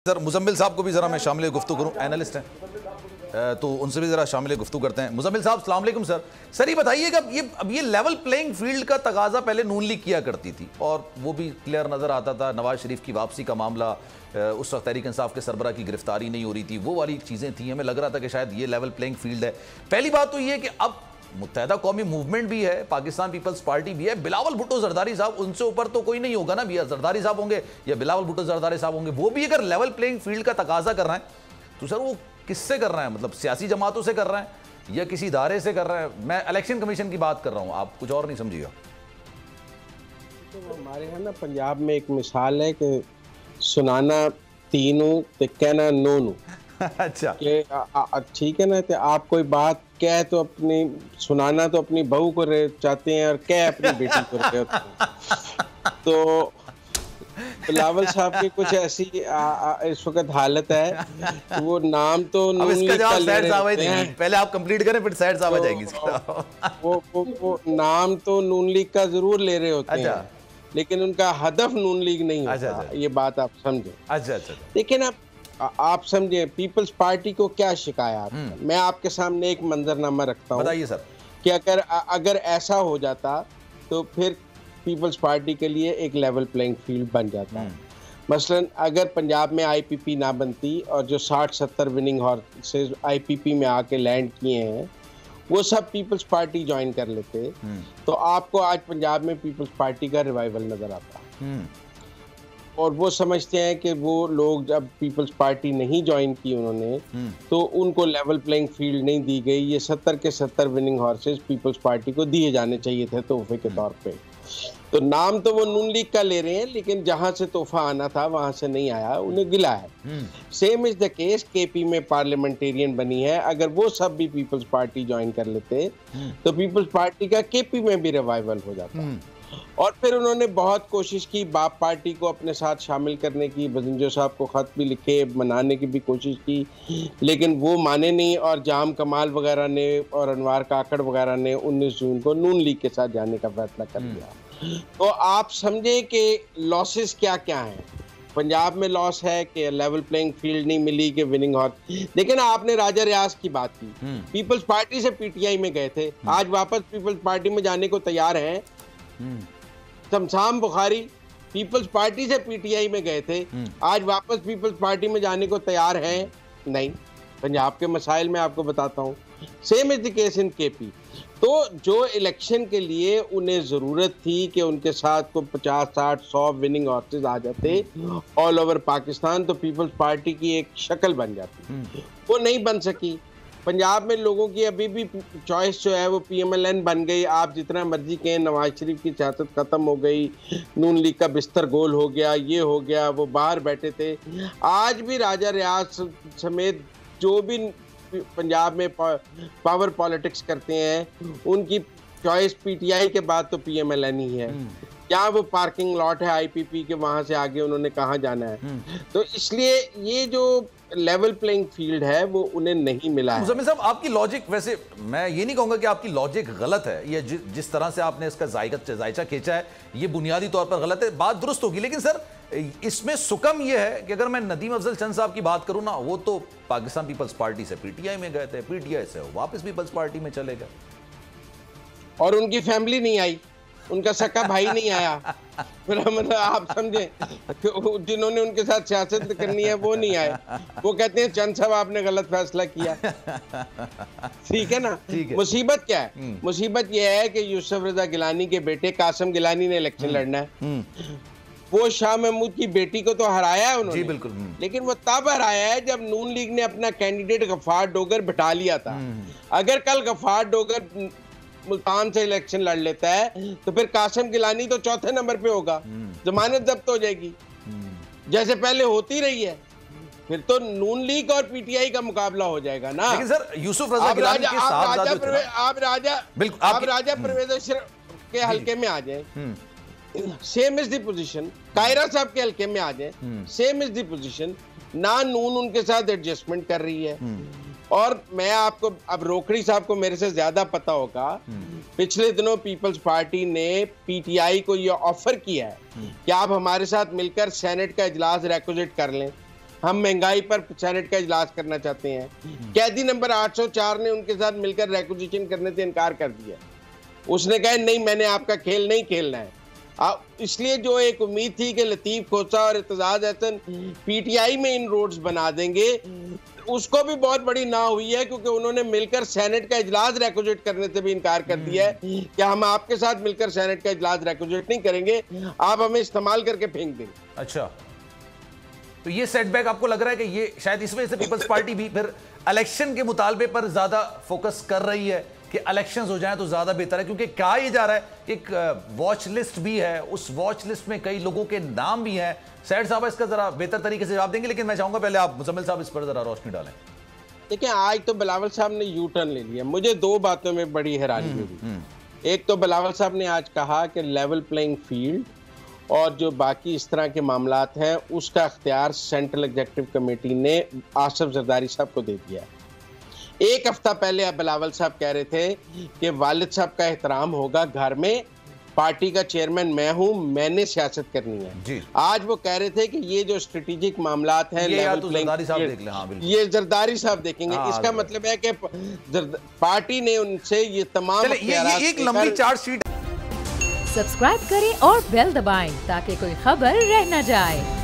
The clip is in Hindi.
सर मुजम्मिल साहब को भी ज़रा मैं शामिल गुफ्तगू करूँ, एनालिस्ट हैं तो उनसे भी ज़रा शामिल गुफ्तगू करते हैं। मुजम्मिल साहब अस्सलाम वालेकुम सर। सर ये बताइएगा, अब ये लेवल प्लेइंग फील्ड का तकाजा पहले नून लीग किया करती थी और वो भी क्लियर नज़र आता था। नवाज शरीफ की वापसी का मामला, उस वक्त तहरीक इंसाफ के सरबरा की गिरफ्तारी नहीं हो रही थी, वो वाली चीज़ें थी। हमें लग रहा था कि शायद ये लेवल प्लेइंग फील्ड है। पहली बात तो ये है कि अब मुत्तहदा कौमी मूवमेंट भी है, पाकिस्तान पीपल्स पार्टी भी है, बिलावल भुट्टो जरदारी साहब, उनसे ऊपर तो कोई नहीं होगा ना। भी जरदारी साहब होंगे या बिलावल भुट्टो जरदारी साहब होंगे, वो भी अगर लेवल प्लेइंग फील्ड का तकाजा कर रहे हैं तो सर वो किससे कर रहे हैं? मतलब सियासी जमातों से कर रहे हैं या किसी इदारे से कर रहे हैं? मैं इलेक्शन कमीशन की बात कर रहा हूं, आप कुछ और नहीं समझिएगा। तो हमारे यहाँ ना पंजाब में एक मिसाल है कि सुनाना तीनों ते कहना नोनू। अच्छा, ठीक है ना। तो आप कोई बात कह तो अपनी सुनाना तो अपनी बहू को चाहते हैं और कह अपनी बेटी को रहे होते हैं। तो बिलावल साहब की कुछ ऐसी इस वक्त हालत है, तो वो नाम तो अब इसका जवाब सैयद साहब ही देंगे। पहले आप कंप्लीट करें फिर सैयद साहब आ जाएंगी इसका। वो नाम तो नून लीग का जरूर ले रहे होते हैं, लेकिन उनका हदफ नून लीग नहीं होता। ये बात आप समझे। अच्छा अच्छा। लेकिन अब आप समझे पीपल्स पार्टी को क्या शिकायत। मैं आपके सामने एक मंजरनामा रखता हूँ, बताइए सर, कि अगर ऐसा हो जाता तो फिर पीपल्स पार्टी के लिए एक लेवल प्लेइंग फील्ड बन जाता है। मसलन अगर पंजाब में आईपीपी ना बनती और जो 60-70 विनिंग हॉर्सेस आईपीपी में आके लैंड किए हैं वो सब पीपल्स पार्टी ज्वाइन कर लेते, तो आपको आज पंजाब में पीपल्स पार्टी का रिवाइवल नजर आता। और वो समझते हैं कि वो लोग जब पीपल्स पार्टी नहीं ज्वाइन की उन्होंने, तो उनको लेवल प्लेइंग फील्ड नहीं दी गई। ये 70 के 70 विनिंग हॉर्सेस पीपल्स पार्टी को दिए जाने चाहिए थे तोहफे के तौर पे। तो नाम तो वो नून लीग का ले रहे हैं, लेकिन जहां से तोहफा आना था वहां से नहीं आया, उन्हें गिला है। Same is the case KP में पार्लियामेंटेरियन बनी है, अगर वो सब भी पीपल्स पार्टी ज्वाइन कर लेते तो पीपल्स पार्टी का केपी में भी रिवाइवल हो जाता। और फिर उन्होंने बहुत कोशिश की बाप पार्टी को अपने साथ शामिल करने की, बजिंजो साहब को खत भी लिखे, मनाने की भी कोशिश की, लेकिन वो माने नहीं। और जाम कमाल वगैरह ने और अनवार काकड़ वगैरह ने 19 जून को नून लीग के साथ जाने का फैसला कर लिया। तो आप समझे कि लॉसेस क्या क्या हैं। पंजाब में लॉस है कि लेवल प्लेइंग फील्ड नहीं मिली, कि विनिंग हॉर्स। लेकिन आपने राजा रियाज की बात की, पीपल्स पार्टी से पीटीआई में गए थे, आज वापस पीपल्स पार्टी में जाने को तैयार हैं। शमशाम बुखारी पीपल्स पार्टी से पीटीआई में गए थे, आज वापस पीपल्स पार्टी में जाने को तैयार हैं नहीं। पंजाब के मसाइल में आपको बताता हूँ, same is the case in KP. तो जो इलेक्शन के लिए उन्हें जरूरत थी कि उनके साथ को 50-60-100 विनिंग हॉर्सेस आ जाते ऑल ओवर पाकिस्तान, तो पीपल्स पार्टी की एक शक्ल बन जाती, वो नहीं बन सकी। पंजाब में लोगों की अभी भी चॉइस जो है वो पीएमएलएन बन गई। आप जितना मर्जी कहें, नवाज शरीफ की सियासत खत्म हो गई, नून लीग का बिस्तर गोल हो गया, ये हो गया, वो बाहर बैठे थे। आज भी राजा रियाज समेत जो भी पंजाब में पावर पॉलिटिक्स करते हैं, उनकी चॉइस पीटीआई के बाद तो पीएमएलएन ही है। जहाँ वो पार्किंग लॉट है आईपीपी के, वहां से आगे उन्होंने कहाँ जाना है। तो इसलिए ये जो लेवल प्लेइंग फील्ड है वो उन्हें नहीं मिला है। मुजम्मिल साहब आपकी लॉजिक, वैसे मैं ये नहीं कहूंगा कि आपकी लॉजिक गलत है, ये जिस तरह से आपने इसका जायचा खींचा है ये बुनियादी तौर पर गलत है, बात दुरुस्त होगी। लेकिन सर इसमें सुकम ये है कि अगर मैं नदीम अफजल चंद साहब की बात करूं ना, वो तो पाकिस्तान पीपल्स पार्टी से पीटीआई में गए थे, पीटीआई से वापस पीपल्स पार्टी में चले गए और उनकी फैमिली नहीं आई, उनका सक्का भाई नहीं आया। मतलब आप समझे, जिन्होंने उनके साथ सियासत करनी है वो नहीं आए। वो कहते हैं चंद साहब आपने गलत फैसला किया। ठीक है ना। मुसीबत क्या है? मुसीबत यह है कि यूसुफ रजा गिलानी के बेटे कासिम गिलानी ने इलेक्शन लड़ना है। वो शाह महमूद की बेटी को तो हराया है उन्होंने, बिल्कुल, लेकिन वो तब हराया है जब नून लीग ने अपना कैंडिडेट गफ्फार डोगर बिठा लिया था। अगर कल गफ्फार डोगर मुल्तान से इलेक्शन लड़ लेता है तो फिर कासिम गिलानी तो चौथे नंबर पे होगा, जमानत जब्त हो जाएगी जैसे पहले होती रही है। फिर तो नून लीग और पीटीआई का मुकाबला हो जाएगा ना। लेकिन सर यूसुफ रजा गिलानी के आप राजा परवेज अशरफ के हल्के में आ जाए, same is the position. Kaira साहब के हल्के में आ जाए, सेम इज द पोजीशन। ना नून उनके साथ एडजस्टमेंट कर रही है। और मैं आपको, अब रोकड़ी साहब को मेरे से ज्यादा पता होगा, पिछले दिनों पीपल्स पार्टी ने पीटीआई को यह ऑफर किया है कि आप हमारे साथ मिलकर सेनेट का इजलास रेक्विजिट कर लें। हम महंगाई पर सेनेट का इजलास करना चाहते हैं। कैदी नंबर 804 ने उनके साथ मिलकर रेक्विजिशन करने से इनकार कर दिया। उसने कहा नहीं, मैंने आपका खेल नहीं खेलना है। इसलिए जो एक उम्मीद थी कि लतीफ खोसा और इत्तेजाज हसन पीटीआई में इन रोड्स बना देंगे, उसको भी बहुत बड़ी ना हुई है, क्योंकि उन्होंने मिलकर सेनेट का इजलास रेक्विजिट करने से भी इनकार कर दिया है कि हम आपके साथ मिलकर सेनेट का इजलास रेक्विजिट नहीं करेंगे, आप हमें इस्तेमाल करके फेंक देंगे। अच्छा, तो ये सेटबैक आपको लग रहा है कि ये शायद इस वजह से पीपल्स पार्टी भी फिर इलेक्शन के मुतालबे पर ज्यादा फोकस कर रही है कि इलेक्शंस हो जाएं तो ज्यादा बेहतर है, क्योंकि कहा यह जा रहा है एक वॉच लिस्ट भी है, उस वॉच लिस्ट में कई लोगों के नाम भी हैं। सैयद साहब इसका जरा बेहतर तरीके से जवाब देंगे, लेकिन मैं चाहूंगा पहले आप मुजम्मिल साहब इस पर जरा रोशनी डालें। देखिए, आज तो बिलावल साहब ने यू टर्न ले लिया, मुझे दो बातों में बड़ी हैरानी हुई। एक तो बिलावल साहब ने आज कहा कि लेवल प्लेइंग फील्ड और जो बाकी इस तरह के मामलात हैं उसका अख्तियार सेंट्रल एग्जीक्यूटिव कमेटी ने आसिफ जरदारी साहब को दे दिया। एक हफ्ता पहले अब बिलावल साहब कह रहे थे कि वालिद साहब का एहतराम होगा, घर में पार्टी का चेयरमैन मैं हूं, मैंने सियासत करनी है जी। आज वो कह रहे थे कि ये जो स्ट्रेटेजिक मामलात हैं लेवल प्लेइंग, ये जरदारी साहब देखेंगे। इसका मतलब है कि पार्टी ने उनसे ये तमाम एक लंबी चार्जशीट। सब्सक्राइब करें और बेल दबाएं ताकि कोई खबर रह न जाए।